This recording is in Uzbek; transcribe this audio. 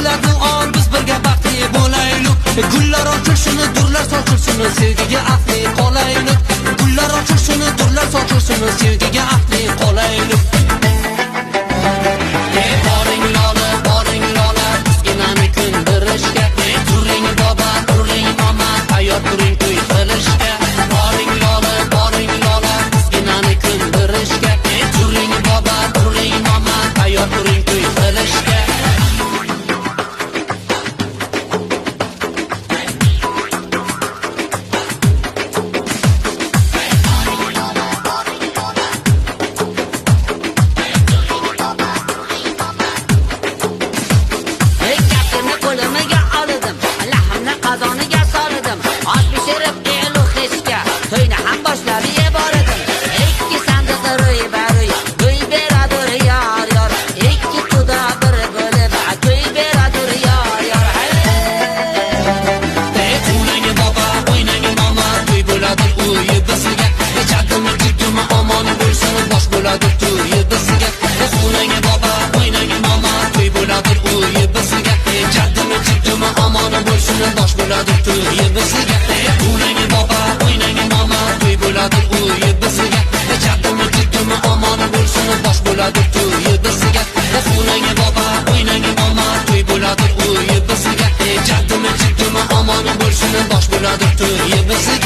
tilardi ol biz birga baxtli bo'laylik. Gullar ochilsin, durlar sochilsin, sevgiga ahli qolaylik. Gullar ochilsin, durlar sochilsin, sevgiga ahli qolaylik. Boring lola, boring lola, bizginani kundirishga. Turing boba, turing mama, tayyor turing to'y qilishga. Boring lola, boring lola, bizginani kundirishga. Turing boba, turing mama, tayyor turing to'y qilishga. Bosh bo'ladi to'y bizga.